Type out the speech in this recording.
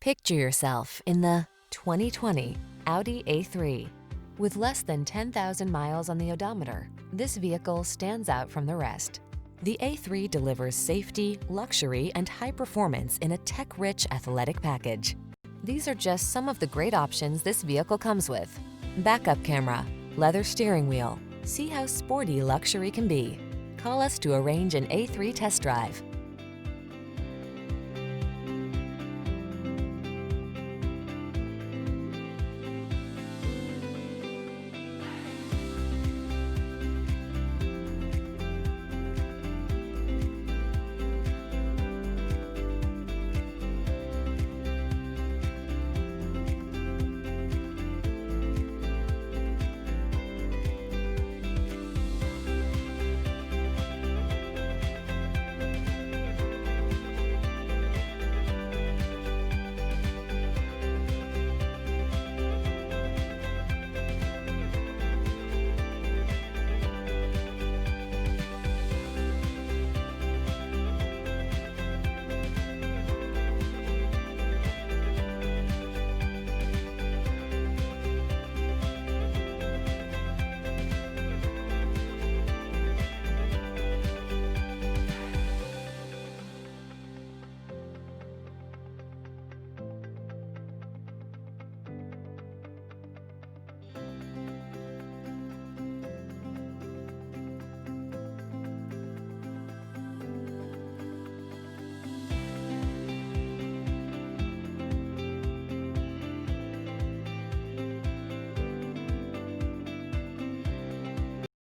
Picture yourself in the 2020 Audi A3. With less than 10,000 miles on the odometer, this vehicle stands out from the rest. The A3 delivers safety, luxury, and high performance in a tech-rich athletic package. These are just some of the great options this vehicle comes with: backup camera, leather steering wheel. See how sporty luxury can be. Call us to arrange an A3 test drive.